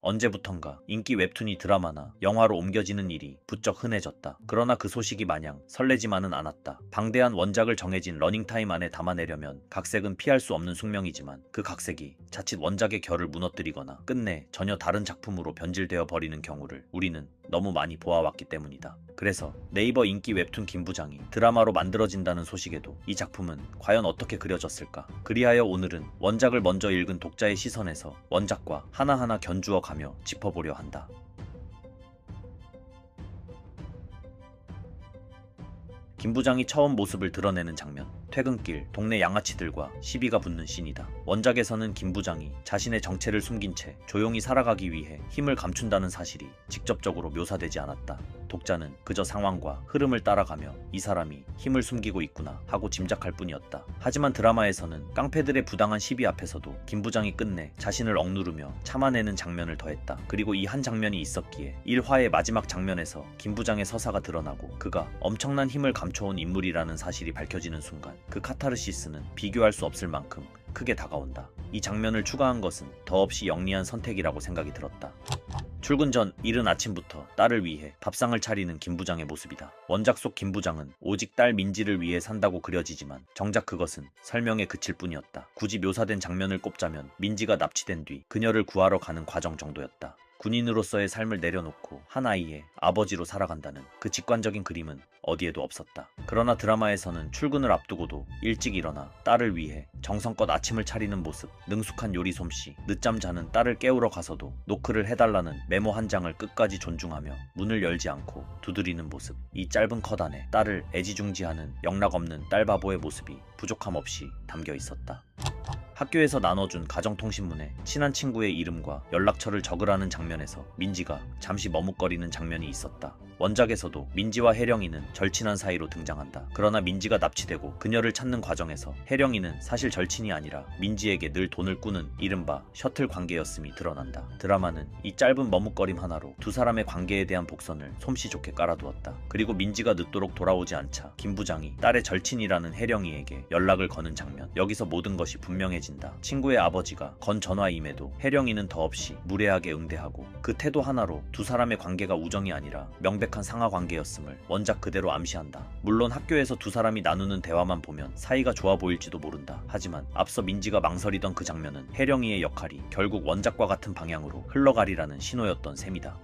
언제부턴가 인기 웹툰이 드라마나 영화로 옮겨지는 일이 부쩍 흔해졌다. 그러나 그 소식이 마냥 설레지만은 않았다. 방대한 원작을 정해진 러닝타임 안에 담아내려면 각색은 피할 수 없는 숙명이지만 그 각색이 자칫 원작의 결을 무너뜨리거나 끝내 전혀 다른 작품으로 변질되어 버리는 경우를 우리는 너무 많이 보아왔기 때문이다. 그래서 네이버 인기 웹툰 김부장이 드라마로 만들어진다는 소식에도 이 작품은 과연 어떻게 그려졌을까? 그리하여 오늘은 원작을 먼저 읽은 독자의 시선에서 원작과 하나하나 견주어 가며 짚어보려 한다. 김부장이 처음 모습을 드러내는 장면. 퇴근길 동네 양아치들과 시비가 붙는 씬이다. 원작에서는 김부장이 자신의 정체를 숨긴 채 조용히 살아가기 위해 힘을 감춘다는 사실이 직접적으로 묘사되지 않았다. 독자는 그저 상황과 흐름을 따라가며 이 사람이 힘을 숨기고 있구나 하고 짐작할 뿐이었다. 하지만 드라마에서는 깡패들의 부당한 시비 앞에서도 김부장이 끝내 자신을 억누르며 참아내는 장면을 더했다. 그리고 이 한 장면이 있었기에 1화의 마지막 장면에서 김부장의 서사가 드러나고 그가 엄청난 힘을 감춰온 인물이라는 사실이 밝혀지는 순간 그 카타르시스는 비교할 수 없을 만큼 크게 다가온다. 이 장면을 추가한 것은 더없이 영리한 선택이라고 생각이 들었다. 출근 전 이른 아침부터 딸을 위해 밥상을 차리는 김부장의 모습이다. 원작 속 김부장은 오직 딸 민지를 위해 산다고 그려지지만 정작 그것은 설명에 그칠 뿐이었다. 굳이 묘사된 장면을 꼽자면 민지가 납치된 뒤 그녀를 구하러 가는 과정 정도였다. 군인으로서의 삶을 내려놓고 한 아이의 아버지로 살아간다는 그 직관적인 그림은 어디에도 없었다. 그러나 드라마에서는 출근을 앞두고도 일찍 일어나 딸을 위해 정성껏 아침을 차리는 모습, 능숙한 요리 솜씨, 늦잠 자는 딸을 깨우러 가서도 노크를 해달라는 메모 한 장을 끝까지 존중하며 문을 열지 않고 두드리는 모습, 이 짧은 컷 안에 딸을 애지중지하는 영락없는 딸바보의 모습이 부족함 없이 담겨 있었다. 학교에서 나눠준 가정통신문에 친한 친구의 이름과 연락처를 적으라는 장면에서 민지가 잠시 머뭇거리는 장면이 있었다. 원작에서도 민지와 혜령이는 절친한 사이로 등장한다. 그러나 민지가 납치되고 그녀를 찾는 과정에서 혜령이는 사실 절친이 아니라 민지에게 늘 돈을 꾸는 이른바 셔틀 관계였음이 드러난다. 드라마는 이 짧은 머뭇거림 하나로 두 사람의 관계에 대한 복선을 솜씨 좋게 깔아두었다. 그리고 민지가 늦도록 돌아오지 않자 김 부장이 딸의 절친이라는 혜령이에게 연락을 거는 장면. 여기서 모든 것이 분명해진다. 친구의 아버지가 건 전화임에도 혜령이는 더없이 무례하게 응대하고 그 태도 하나로 두 사람의 관계가 우정이 아니라 명백한 상하 관계였음을 원작 그대로 암시한다. 물론 학교에서 두 사람이 나누는 대화만 보면 사이가 좋아 보일지도 모른다. 하지만 앞서 민지가 망설이던 그 장면은 혜령이의 역할이 결국 원작과 같은 방향으로 흘러가리라는 신호였던 셈이다.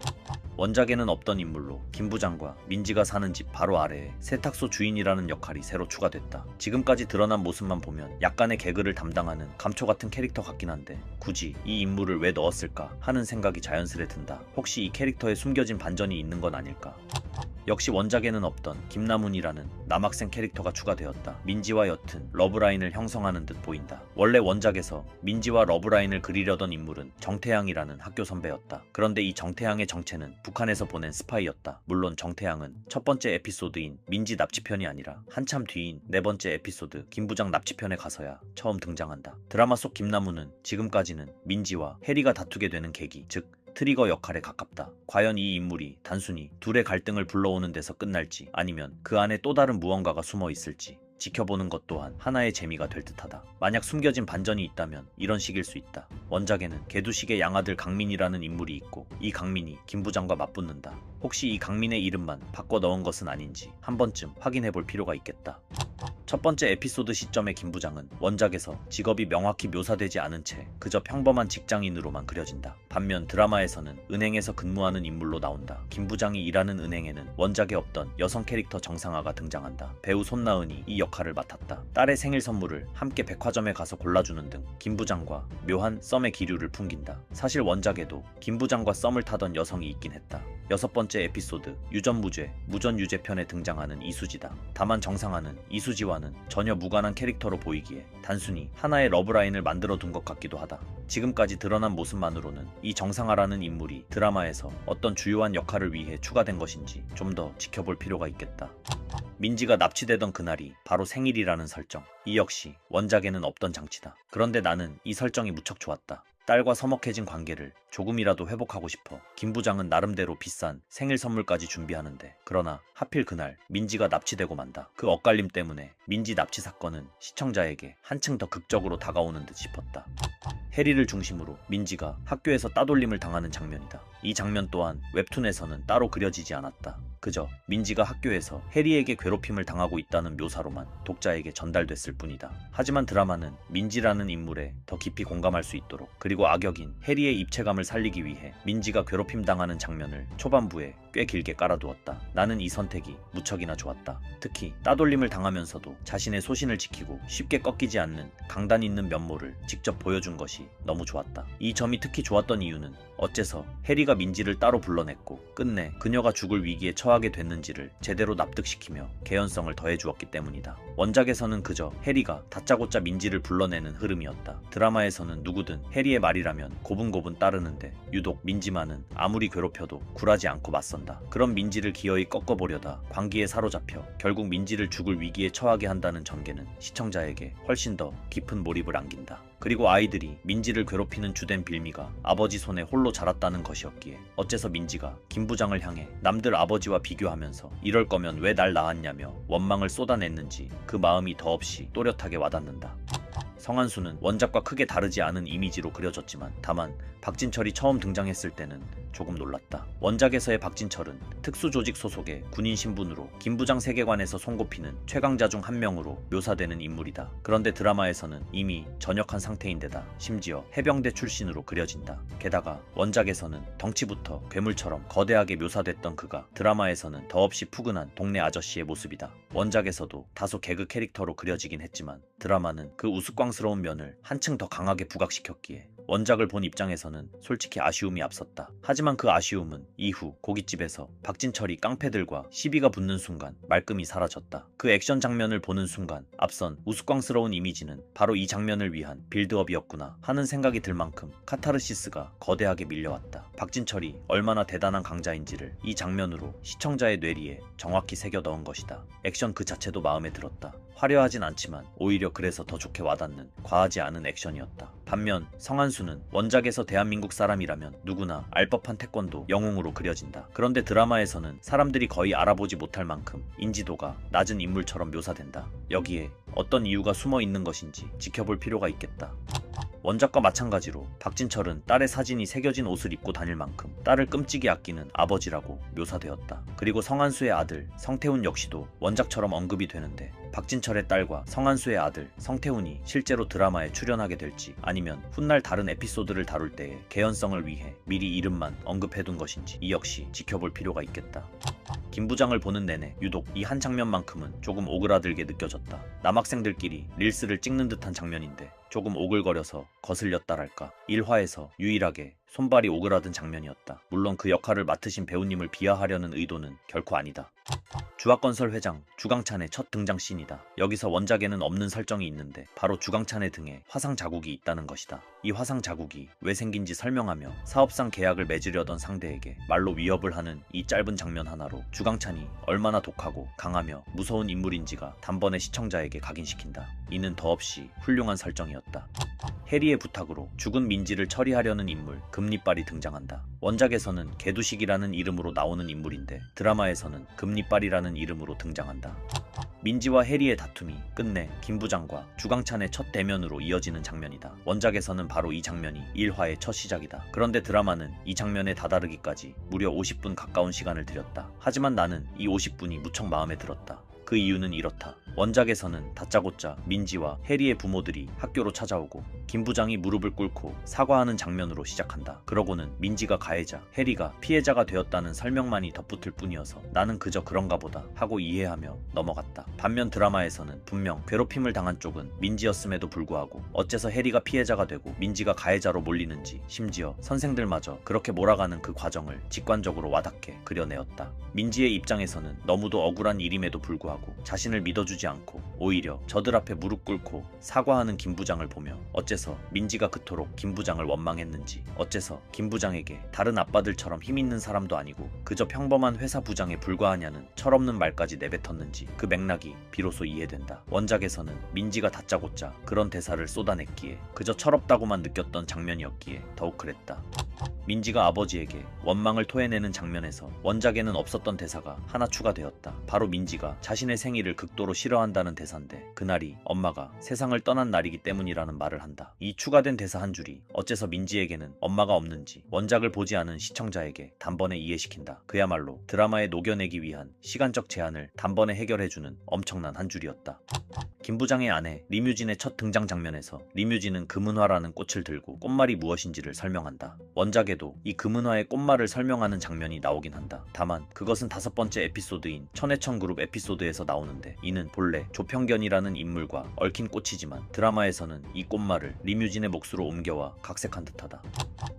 원작에는 없던 인물로 김 부장과 민지가 사는 집 바로 아래에 세탁소 주인이라는 역할이 새로 추가됐다. 지금까지 드러난 모습만 보면 약간의 개그를 담당하는 감초 같은 캐릭터 같긴 한데 굳이 이 인물을 왜 넣었을까 하는 생각이 자연스레 든다. 혹시 이 캐릭터에 숨겨진 반전이 있는 건 아닐까? 역시 원작에는 없던 김나문이라는 남학생 캐릭터가 추가되었다. 민지와 옅은 러브라인을 형성하는 듯 보인다. 원래 원작에서 민지와 러브라인을 그리려던 인물은 정태양이라는 학교 선배였다. 그런데 이 정태양의 정체는 북한에서 보낸 스파이였다. 물론 정태양은 첫 번째 에피소드인 민지 납치편이 아니라 한참 뒤인 네 번째 에피소드 김부장 납치편에 가서야 처음 등장한다. 드라마 속 김나문은 지금까지는 민지와 해리가 다투게 되는 계기, 즉 트리거 역할에 가깝다. 과연 이 인물이 단순히 둘의 갈등을 불러오는 데서 끝날지 아니면 그 안에 또 다른 무언가가 숨어 있을지 지켜보는 것 또한 하나의 재미가 될 듯하다. 만약 숨겨진 반전이 있다면 이런 식일 수 있다. 원작에는 개두식의 양아들 강민이라는 인물이 있고 이 강민이 김 부장과 맞붙는다. 혹시 이 강민의 이름만 바꿔 넣은 것은 아닌지 한 번쯤 확인해 볼 필요가 있겠다. 첫 번째 에피소드 시점의 김 부장은 원작에서 직업이 명확히 묘사되지 않은 채 그저 평범한 직장인으로만 그려진다. 반면 드라마에서는 은행에서 근무하는 인물로 나온다. 김 부장이 일하는 은행에는 원작에 없던 여성 캐릭터 정상아가 등장한다. 배우 손나은이 이 역할을 맡았다. 딸의 생일 선물을 함께 백화점에 가서 골라주는 등 김 부장과 묘한 썸의 기류를 풍긴다. 사실 원작에도 김 부장과 썸을 타던 여성이 있긴 했다. 여섯 번째 에피소드 유전무죄 무전유죄편에 등장하는 이수지다. 다만 정상아는 이수지와는 전혀 무관한 캐릭터로 보이기에 단순히 하나의 러브라인을 만들어 둔 것 같기도 하다. 지금까지 드러난 모습만으로는 이 정상아라는 인물이 드라마에서 어떤 주요한 역할을 위해 추가된 것인지 좀 더 지켜볼 필요가 있겠다. 민지가 납치되던 그날이 바로 생일이라는 설정. 이 역시 원작에는 없던 장치다. 그런데 나는 이 설정이 무척 좋았다. 딸과 서먹해진 관계를 조금이라도 회복하고 싶어 김 부장은 나름대로 비싼 생일 선물까지 준비하는데, 그러나 하필 그날 민지가 납치되고 만다. 그 엇갈림 때문에 민지 납치 사건은 시청자에게 한층 더 극적으로 다가오는 듯 싶었다. 해리를 중심으로 민지가 학교에서 따돌림을 당하는 장면이다. 이 장면 또한 웹툰에서는 따로 그려지지 않았다. 그저 민지가 학교에서 해리에게 괴롭힘을 당하고 있다는 묘사로만 독자에게 전달됐을 뿐이다. 하지만 드라마는 민지라는 인물에 더 깊이 공감할 수 있도록, 그리고 악역인 해리의 입체감을 살리기 위해 민지가 괴롭힘 당하는 장면을 초반부에 꽤 길게 깔아두었다. 나는 이 선택이 무척이나 좋았다. 특히 따돌림을 당하면서도 자신의 소신을 지키고 쉽게 꺾이지 않는 강단 있는 면모를 직접 보여준 것이 너무 좋았다. 이 점이 특히 좋았던 이유는 어째서 해리가 민지를 따로 불러냈고 끝내 그녀가 죽을 위기에 처하게 됐는지를 제대로 납득시키며 개연성을 더해주었기 때문이다. 원작에서는 그저 해리가 다짜고짜 민지를 불러내는 흐름이었다. 드라마에서는 누구든 해리의 말이라면 고분고분 따르는데 유독 민지만은 아무리 괴롭혀도 굴하지 않고 맞선다. 그런 민지를 기어이 꺾어보려다 광기에 사로잡혀 결국 민지를 죽을 위기에 처하게 한다는 전개는 시청자에게 훨씬 더 깊은 몰입을 안긴다. 그리고 아이들이 민지를 괴롭히는 주된 빌미가 아버지 손에 홀로 자랐다는 것이었기에 어째서 민지가 김 부장을 향해 남들 아버지와 비교하면서 이럴 거면 왜 날 낳았냐며 원망을 쏟아냈는지 그 마음이 더없이 또렷하게 와닿는다. 성한수는 원작과 크게 다르지 않은 이미지로 그려졌지만 다만 박진철이 처음 등장했을 때는 조금 놀랐다. 원작에서의 박진철은 특수조직 소속의 군인 신분으로 김 부장 세계관에서 손꼽히는 최강자 중 한 명으로 묘사되는 인물이다. 그런데 드라마에서는 이미 전역한 상태인데다 심지어 해병대 출신으로 그려진다. 게다가 원작에서는 덩치부터 괴물처럼 거대하게 묘사됐던 그가 드라마에서는 더없이 푸근한 동네 아저씨의 모습이다. 원작에서도 다소 개그 캐릭터로 그려지긴 했지만 드라마는 그 우스꽝스러운 면을 한층 더 강하게 부각시켰기에 원작을 본 입장에서는 솔직히 아쉬움이 앞섰다. 하지만 그 아쉬움은 이후 고깃집에서 박진철이 깡패들과 시비가 붙는 순간 말끔히 사라졌다. 그 액션 장면을 보는 순간 앞선 우스꽝스러운 이미지는 바로 이 장면을 위한 빌드업이었구나 하는 생각이 들 만큼 카타르시스가 거대하게 밀려왔다. 박진철이 얼마나 대단한 강자인지를 이 장면으로 시청자의 뇌리에 정확히 새겨 넣은 것이다. 액션 그 자체도 마음에 들었다. 화려하진 않지만 오히려 그래서 더 좋게 와닿는 과하지 않은 액션이었다. 반면 성한수는 원작에서 대한민국 사람이라면 누구나 알 법한 태권도 영웅으로 그려진다. 그런데 드라마에서는 사람들이 거의 알아보지 못할 만큼 인지도가 낮은 인물처럼 묘사된다. 여기에 어떤 이유가 숨어 있는 것인지 지켜볼 필요가 있겠다. 원작과 마찬가지로 박진철은 딸의 사진이 새겨진 옷을 입고 다닐 만큼 딸을 끔찍이 아끼는 아버지라고 묘사되었다. 그리고 성한수의 아들 성태훈 역시도 원작처럼 언급이 되는데 박진철의 딸과 성한수의 아들 성태훈이 실제로 드라마에 출연하게 될지 아니면 훗날 다른 에피소드를 다룰 때의 개연성을 위해 미리 이름만 언급해둔 것인지 이 역시 지켜볼 필요가 있겠다. 김 부장을 보는 내내 유독 이 한 장면만큼은 조금 오그라들게 느껴졌다. 남학생들끼리 릴스를 찍는 듯한 장면인데 조금 오글거려서 거슬렸다랄까. 1화에서 유일하게 손발이 오그라든 장면이었다. 물론 그 역할을 맡으신 배우님을 비하하려는 의도는 결코 아니다. 주학건설 회장 주강찬의 첫 등장 씬이다. 여기서 원작에는 없는 설정이 있는데 바로 주강찬의 등에 화상 자국이 있다는 것이다. 이 화상 자국이 왜 생긴지 설명하며 사업상 계약을 맺으려던 상대에게 말로 위협을 하는 이 짧은 장면 하나로 주강찬이 얼마나 독하고 강하며 무서운 인물인지가 단번에 시청자에게 각인시킨다. 이는 더없이 훌륭한 설정이었다. 해리의 부탁으로 죽은 민지를 처리하려는 인물 금리빨이 등장한다. 원작에서는 개두식이라는 이름으로 나오는 인물인데 드라마에서는 금리빨이라는 이름으로 등장한다. 민지와 해리의 다툼이 끝내 김 부장과 주강찬의 첫 대면으로 이어지는 장면이다. 원작에서는 바로 이 장면이 1화의 첫 시작이다. 그런데 드라마는 이 장면에 다다르기까지 무려 50분 가까운 시간을 들였다. 하지만 나는 이 50분이 무척 마음에 들었다. 그 이유는 이렇다. 원작에서는 다짜고짜 민지와 해리의 부모들이 학교로 찾아오고 김 부장이 무릎을 꿇고 사과하는 장면으로 시작한다. 그러고는 민지가 가해자, 해리가 피해자가 되었다는 설명만이 덧붙을 뿐이어서 나는 그저 그런가 보다 하고 이해하며 넘어갔다. 반면 드라마에서는 분명 괴롭힘을 당한 쪽은 민지였음에도 불구하고 어째서 해리가 피해자가 되고 민지가 가해자로 몰리는지 심지어 선생들마저 그렇게 몰아가는 그 과정을 직관적으로 와닿게 그려내었다. 민지의 입장에서는 너무도 억울한 일임에도 불구하고 자신을 믿어주지 해주지 않고 오히려 저들 앞에 무릎 꿇고 사과하는 김 부장을 보며 어째서 민지가 그토록 김 부장을 원망했는지, 어째서 김 부장에게 다른 아빠들처럼 힘있는 사람도 아니고 그저 평범한 회사 부장에 불과하냐는 철없는 말까지 내뱉었는지 그 맥락이 비로소 이해된다. 원작에서는 민지가 다짜고짜 그런 대사를 쏟아냈기에 그저 철없다고만 느꼈던 장면이었기에 더욱 그랬다. 민지가 아버지에게 원망을 토해내는 장면에서 원작에는 없었던 대사가 하나 추가되었다. 바로 민지가 자신의 생일을 극도로 싫어한다는 대사인데 그날이 엄마가 세상을 떠난 날이기 때문이라는 말을 한다. 이 추가된 대사 한 줄이 어째서 민지에게는 엄마가 없는지 원작을 보지 않은 시청자에게 단번에 이해시킨다. 그야말로 드라마에 녹여내기 위한 시간적 제한을 단번에 해결해주는 엄청난 한 줄이었다. 김 부장의 아내 리뮤진의 첫 등장 장면에서 리뮤진은 금은화라는 꽃을 들고 꽃말이 무엇인지를 설명한다. 원작에도 이 금은화의 꽃말을 설명하는 장면이 나오긴 한다. 다만 그것은 5번째 에피소드인 천해천 그룹 에피소드에서 나오는데 이는 본래 조평견이라는 인물과 얽힌 꽃이지만 드라마에서는 이 꽃말을 리뮤진의 몫으로 옮겨와 각색한 듯하다.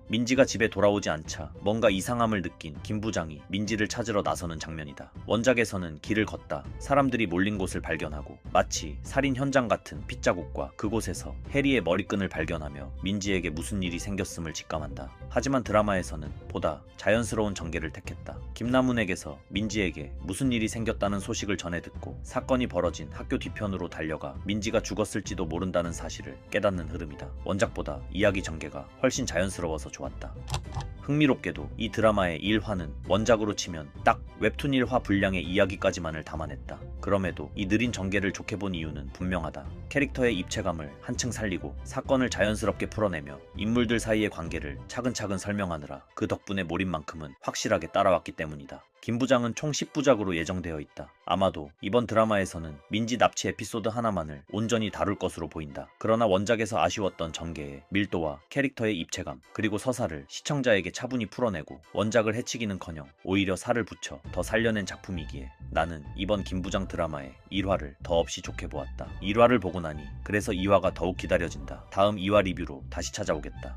민지가 집에 돌아오지 않자 뭔가 이상함을 느낀 김 부장이 민지를 찾으러 나서는 장면이다. 원작에서는 길을 걷다 사람들이 몰린 곳을 발견하고 마치 살인 현장 같은 핏자국과 그곳에서 해리의 머리끈을 발견하며 민지에게 무슨 일이 생겼음을 직감한다. 하지만 드라마에서는 보다 자연스러운 전개를 택했다. 김남훈에게서 민지에게 무슨 일이 생겼다는 소식을 전해 듣고 사건이 벌어진 학교 뒤편으로 달려가 민지가 죽었을지도 모른다는 사실을 깨닫는 흐름이다. 원작보다 이야기 전개가 훨씬 자연스러워서 좋았다. 흥미롭게도 이 드라마의 1화는 원작으로 치면 딱 웹툰 1화 분량의 이야기까지만을 담아냈다. 그럼에도 이 느린 전개를 좋게 본 이유는 분명하다. 캐릭터의 입체감을 한층 살리고 사건을 자연스럽게 풀어내며 인물들 사이의 관계를 차근차근 설명하느라 그 덕분에 몰입만큼은 확실하게 따라왔기 때문이다. 김 부장은 총 10부작으로 예정되어 있다. 아마도 이번 드라마에서는 민지 납치 에피소드 하나만을 온전히 다룰 것으로 보인다. 그러나 원작에서 아쉬웠던 전개의 밀도와 캐릭터의 입체감 그리고 서사를 시청자에게 차분히 풀어내고 원작을 해치기는커녕 오히려 살을 붙여 더 살려낸 작품이기에 나는 이번 김 부장 드라마의 1화를 더없이 좋게 보았다. 1화를 보고 나니 그래서 2화가 더욱 기다려진다. 다음 2화 리뷰로 다시 찾아오겠다.